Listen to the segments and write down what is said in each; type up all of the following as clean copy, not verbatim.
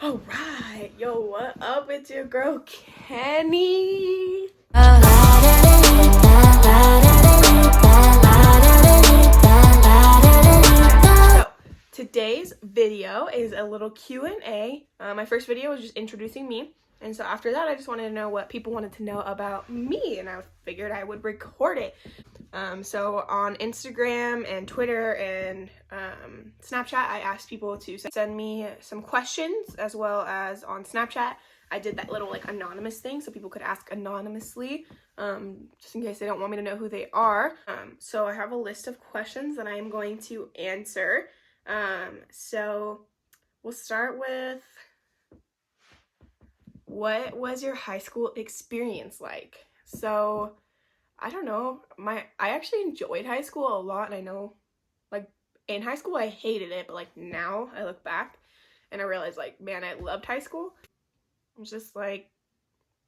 All right, yo, what up? It's your girl Kenny. So today's video is a little Q&A. My first video was just introducing me, and so after that I just wanted to know what people wanted to know about me, and I figured I would record it. So on Instagram and Twitter and Snapchat, I asked people to send me some questions, as well as on Snapchat I did that little like anonymous thing so people could ask anonymously, just in case they don't want me to know who they are. So I have a list of questions that I am going to answer. So we'll start with, what was your high school experience like? So I don't know, I actually enjoyed high school a lot, and I know, like, in high school I hated it, but like now I look back and I realize, like, man, I loved high school. It was just like,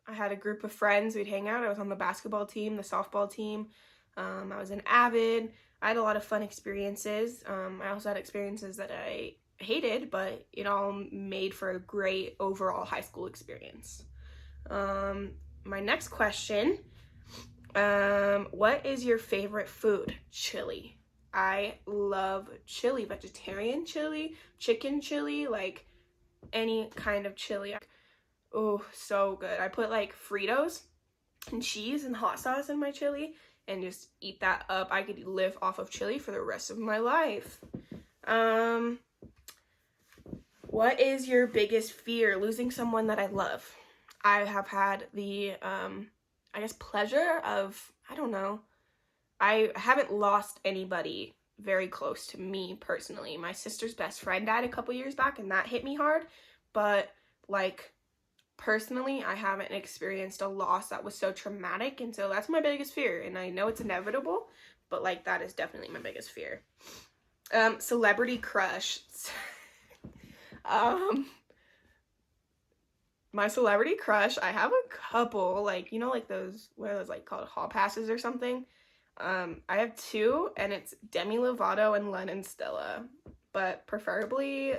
I had a group of friends, we'd hang out. I was on the basketball team, the softball team. I was an avid. I had a lot of fun experiences. I also had experiences that I hated, but it all made for a great overall high school experience. My next question, what is your favorite food? Chili. I love chili, vegetarian chili, chicken chili, like any kind of chili. Oh, so good. I put like Fritos and cheese and hot sauce in my chili and just eat that up. I could live off of chili for the rest of my life. What is your biggest fear? Losing someone that I love. I have had the I guess pleasure of, I don't know, I haven't lost anybody very close to me personally. My sister's best friend died a couple years back, and that hit me hard, but like personally I haven't experienced a loss that was so traumatic, and so that's my biggest fear. And I know it's inevitable, but like that is definitely my biggest fear. Celebrity crush. My celebrity crush, I have a couple, like, you know, like those, what are those like called, hall passes or something. I have two, and it's Demi Lovato and Lennon Stella, but preferably,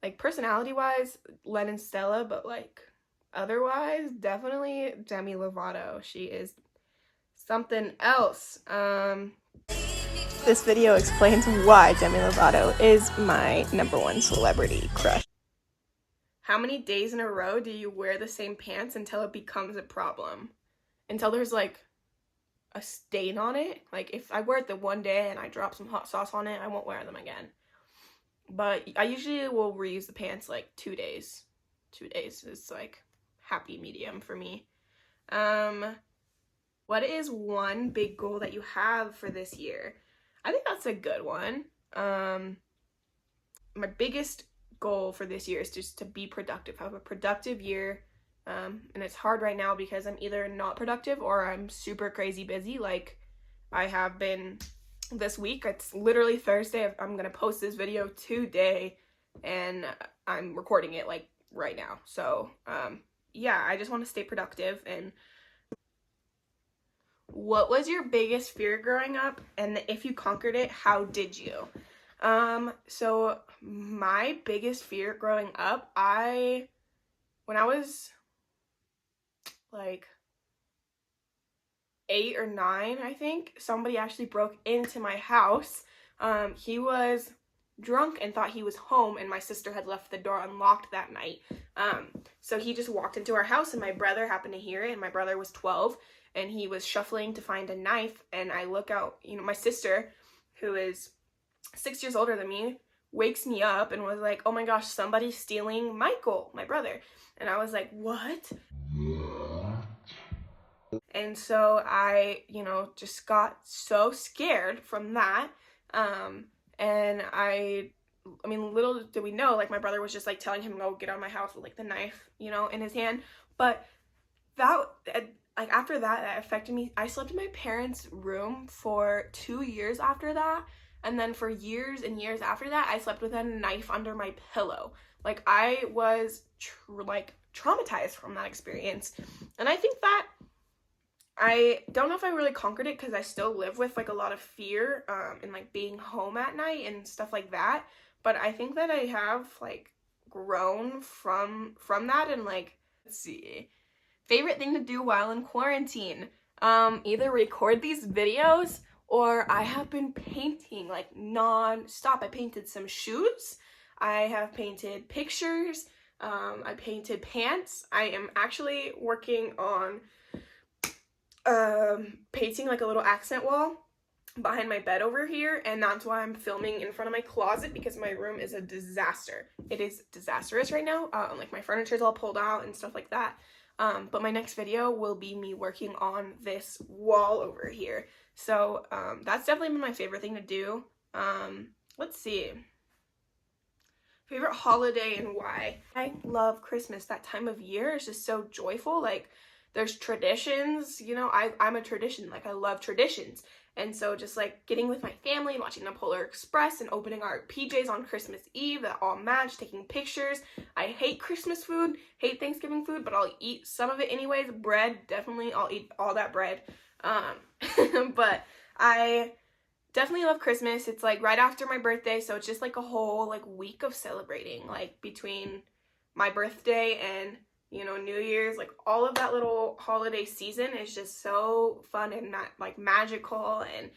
like, personality wise, Lennon Stella, but like otherwise definitely Demi Lovato. She is something else. This video explains why Demi Lovato is my #1 celebrity crush. How many days in a row do you wear the same pants until it becomes a problem? Until there's like a stain on it. Like if I wear it the one day and I drop some hot sauce on it, I won't wear them again. But I usually will reuse the pants like 2 days. 2 days is like happy medium for me. What is one big goal that you have for this year? I think that's a good one. My biggest goal for this year is just to be productive, have a productive year. And it's hard right now because I'm either not productive or I'm super crazy busy, like I have been this week. It's literally Thursday. I'm gonna post this video today, and I'm recording it like right now. So yeah, I just want to stay productive. And what was your biggest fear growing up, and if you conquered it, how did you? So my biggest fear growing up, when I was like 8 or 9, I think, somebody actually broke into my house. He was drunk and thought he was home, and my sister had left the door unlocked that night. So he just walked into our house, and my brother happened to hear it, and my brother was 12, and he was shuffling to find a knife, and I look out, you know, my sister, who is 6 years older than me, wakes me up and was like, oh my gosh, somebody's stealing Michael, my brother. And I was like, what? And so I, you know, just got so scared from that. And I mean, little did we know, like, my brother was just like telling him, go get out of my house with like the knife, you know, in his hand. But that, like, after that, that affected me. I slept in my parents' room for 2 years after that. And then for years and years after that, I slept with a knife under my pillow. Like, I was traumatized from that experience. And I think that I don't know if I really conquered it, because I still live with like a lot of fear and like being home at night and stuff like that. But I think that I have like grown from that, and like, let's see. Favorite thing to do while in quarantine? Either record these videos, or I have been painting like non-stop. I painted some shoes. I have painted pictures. I painted pants. I am actually working on painting like a little accent wall behind my bed over here, and that's why I'm filming in front of my closet, because my room is a disaster. It is disastrous right now. Like my furniture's all pulled out and stuff like that. But my next video will be me working on this wall over here. So that's definitely been my favorite thing to do. Let's see. Favorite holiday and why? I love Christmas. That time of year is just so joyful. Like, there's traditions, you know, I'm a tradition. Like, I love traditions. And so just like getting with my family and watching the Polar Express and opening our PJs on Christmas Eve that all match, taking pictures. I hate Christmas food, hate Thanksgiving food, but I'll eat some of it anyways. Bread, definitely, I'll eat all that bread. But I definitely love Christmas. It's like right after my birthday, so it's just like a whole like week of celebrating, like between my birthday and, you know, New Year's. Like all of that little holiday season is just so fun and like magical, and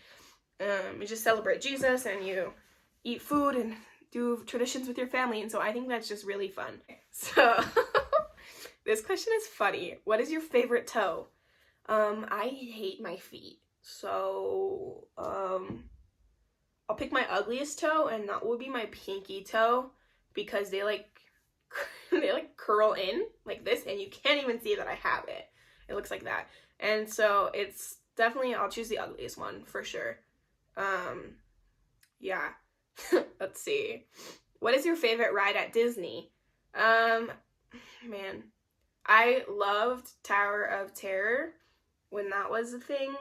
you just celebrate Jesus and you eat food and do traditions with your family, and so I think that's just really fun. So this question is funny. What is your favorite toe? I hate my feet, so I'll pick my ugliest toe, and that will be my pinky toe, because they like they like curl in like this, and you can't even see that I have it. It looks like that. And so it's definitely, I'll choose the ugliest one for sure. Yeah. Let's see. What is your favorite ride at Disney? Man, I loved Tower of Terror when that was a thing.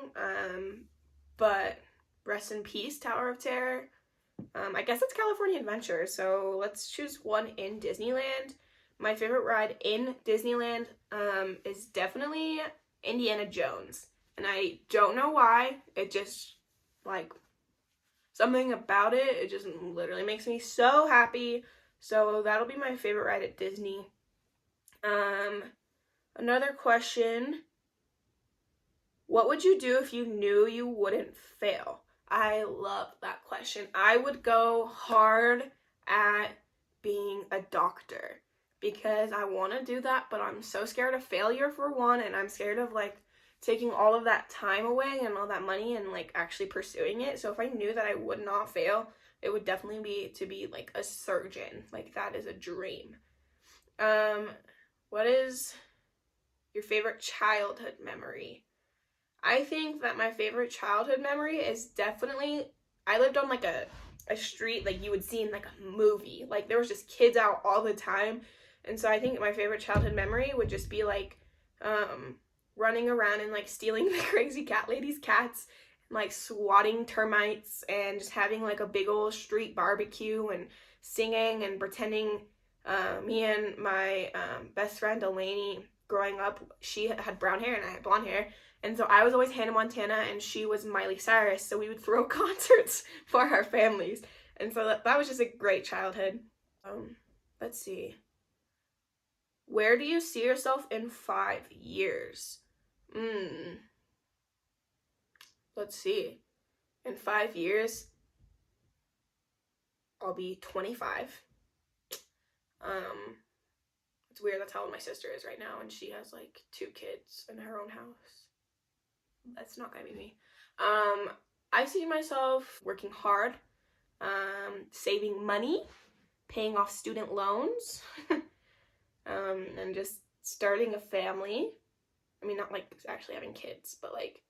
But rest in peace, Tower of Terror. I guess it's California Adventure, so let's choose one in Disneyland. My favorite ride in Disneyland is definitely Indiana Jones. And I don't know why. It just, like, something about it, it just literally makes me so happy. So that'll be my favorite ride at Disney. Another question. What would you do if you knew you wouldn't fail? I love that question. I would go hard at being a doctor, because I want to do that, but I'm so scared of failure for one, and I'm scared of like taking all of that time away and all that money and like actually pursuing it. So if I knew that I would not fail, it would definitely be to be like a surgeon. Like, that is a dream. What is your favorite childhood memory? I think that my favorite childhood memory is definitely, I lived on like a street like you would see in like a movie. Like, there was just kids out all the time. And so I think my favorite childhood memory would just be like running around and like stealing the crazy cat lady's cats, and like swatting termites, and just having like a big old street barbecue and singing and pretending. Me and my best friend Delaney, growing up, she had brown hair and I had blonde hair. And so I was always Hannah Montana and she was Miley Cyrus. So we would throw concerts for our families. And so that was just a great childhood. Let's see. Where do you see yourself in 5 years? Let's see. In 5 years, I'll be 25. It's weird, that's how old my sister is right now, and she has like 2 kids in her own house. That's not gonna be me. I see myself working hard, saving money, paying off student loans, and just starting a family. I mean, not like actually having kids, but like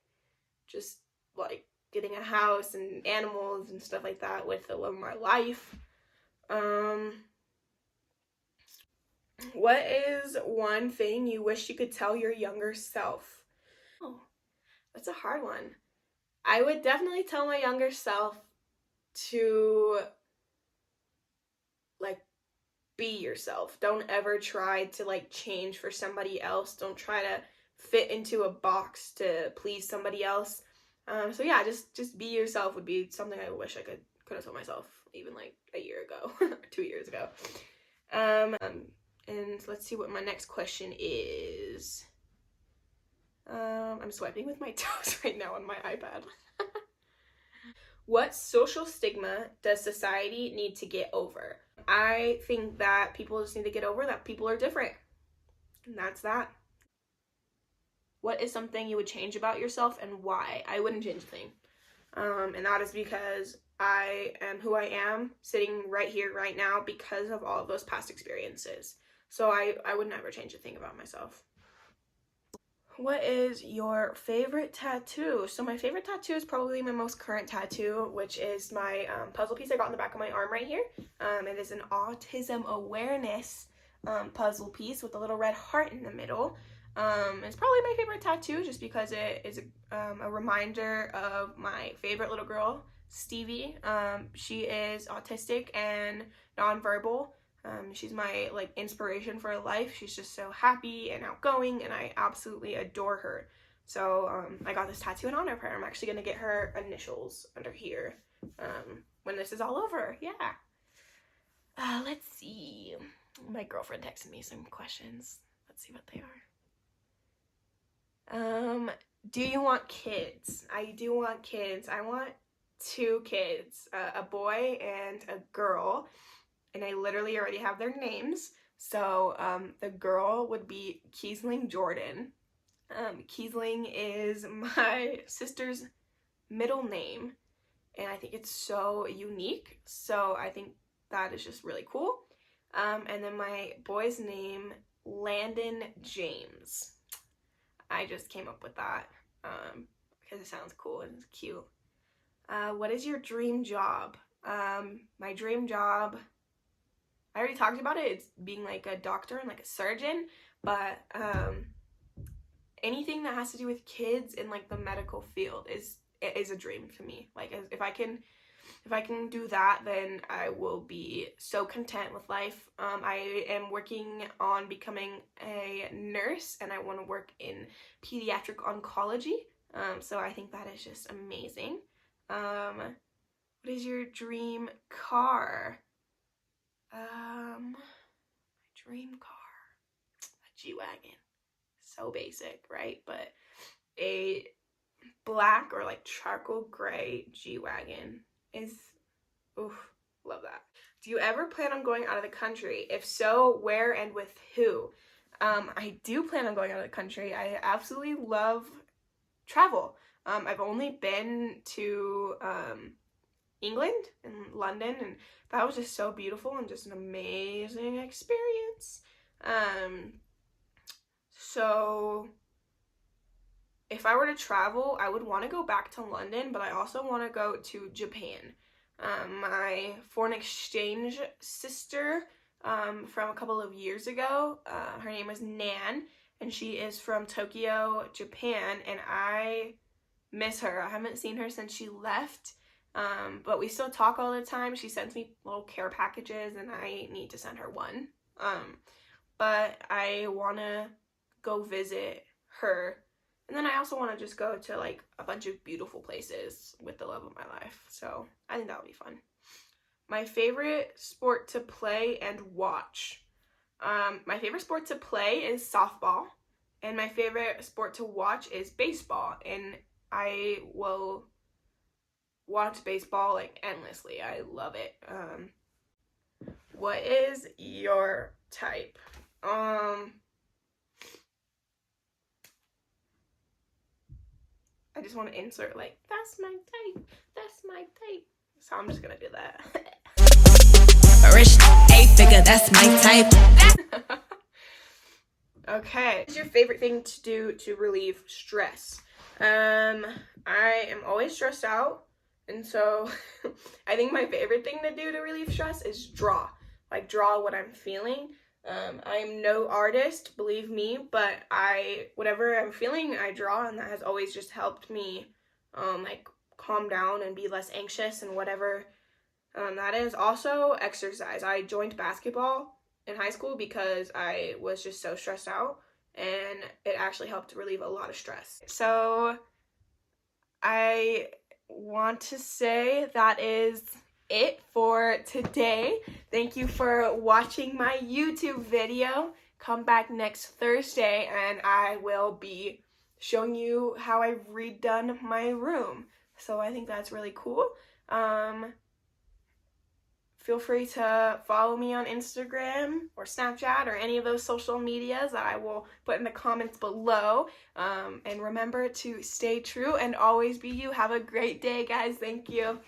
just like getting a house and animals and stuff like that with the love of my life. What is one thing you wish you could tell your younger self? Oh, that's a hard one. I would definitely tell my younger self to, like, be yourself. Don't ever try to, like, change for somebody else. Don't try to fit into a box to please somebody else. So yeah, just be yourself would be something I wish I could have told myself even, like, a year ago, or 2 years ago. And let's see what my next question is. I'm swiping with my toes right now on my iPad. What social stigma does society need to get over? I think that people just need to get over that people are different. And that's that. What is something you would change about yourself and why? I wouldn't change a thing. And that is because I am who I am sitting right here, right now, because of all of those past experiences. So I would never change a thing about myself. What is your favorite tattoo? So my favorite tattoo is probably my most current tattoo, which is my puzzle piece I got on the back of my arm right here. It is an autism awareness puzzle piece with a little red heart in the middle. It's probably my favorite tattoo just because it is a reminder of my favorite little girl, Stevie. She is autistic and nonverbal. She's my like inspiration for life. She's just so happy and outgoing, and I absolutely adore her. So I got this tattoo in honor of her. I'm actually gonna get her initials under here when this is all over. Yeah. Let's see. My girlfriend texted me some questions. Let's see what they are. Do you want kids? I do want kids. I want 2 kids, a boy and a girl. And I literally already have their names. So the girl would be Kiesling Jordan. Kiesling is my sister's middle name, and I think it's so unique. So I think that is just really cool. And then my boy's name, Landon James. I just came up with that because it sounds cool and it's cute. What is your dream job? My dream job, I already talked about it. It's being like a doctor and like a surgeon, but anything that has to do with kids in like the medical field is a dream to me. Like if I can do that, then I will be so content with life. I am working on becoming a nurse, and I want to work in pediatric oncology. So I think that is just amazing. What is your dream car? My dream car, a G-Wagon. So basic, right? But a black or like charcoal gray G-Wagon is, oof, love that. Do you ever plan on going out of the country? If so, where and with who? I do plan on going out of the country. I absolutely love travel. I've only been to England and London, and that was just so beautiful and just an amazing experience. So if I were to travel, I would want to go back to London, but I also want to go to Japan. My foreign exchange sister from a couple of years ago, her name was Nan, and she is from Tokyo, Japan, and I miss her. I haven't seen her since she left. But we still talk all the time. She sends me little care packages, and I need to send her one. But I want to go visit her. And then I also want to just go to like a bunch of beautiful places with the love of my life. So I think that would be fun. My favorite sport to play and watch. My favorite sport to play is softball. And my favorite sport to watch is baseball. And I will watch baseball like endlessly. I love it. What is your type? I just want to insert like, that's my type, that's my type. So I'm just gonna do that. Rich 8-figure, that's my type. Okay. What is your favorite thing to do to relieve stress? I am always stressed out. And so I think my favorite thing to do to relieve stress is draw. Like draw what I'm feeling. I'm no artist, believe me, but whatever I'm feeling, I draw, and that has always just helped me like calm down and be less anxious and whatever that is. Also exercise. I joined basketball in high school because I was just so stressed out, and it actually helped relieve a lot of stress. So I want to say that is it for today. Thank you for watching my YouTube video. Come back next Thursday and I will be showing you how I've redone my room. So I think that's really cool. Feel free to follow me on Instagram or Snapchat or any of those social medias that I will put in the comments below. And remember to stay true and always be you. Have a great day, guys. Thank you.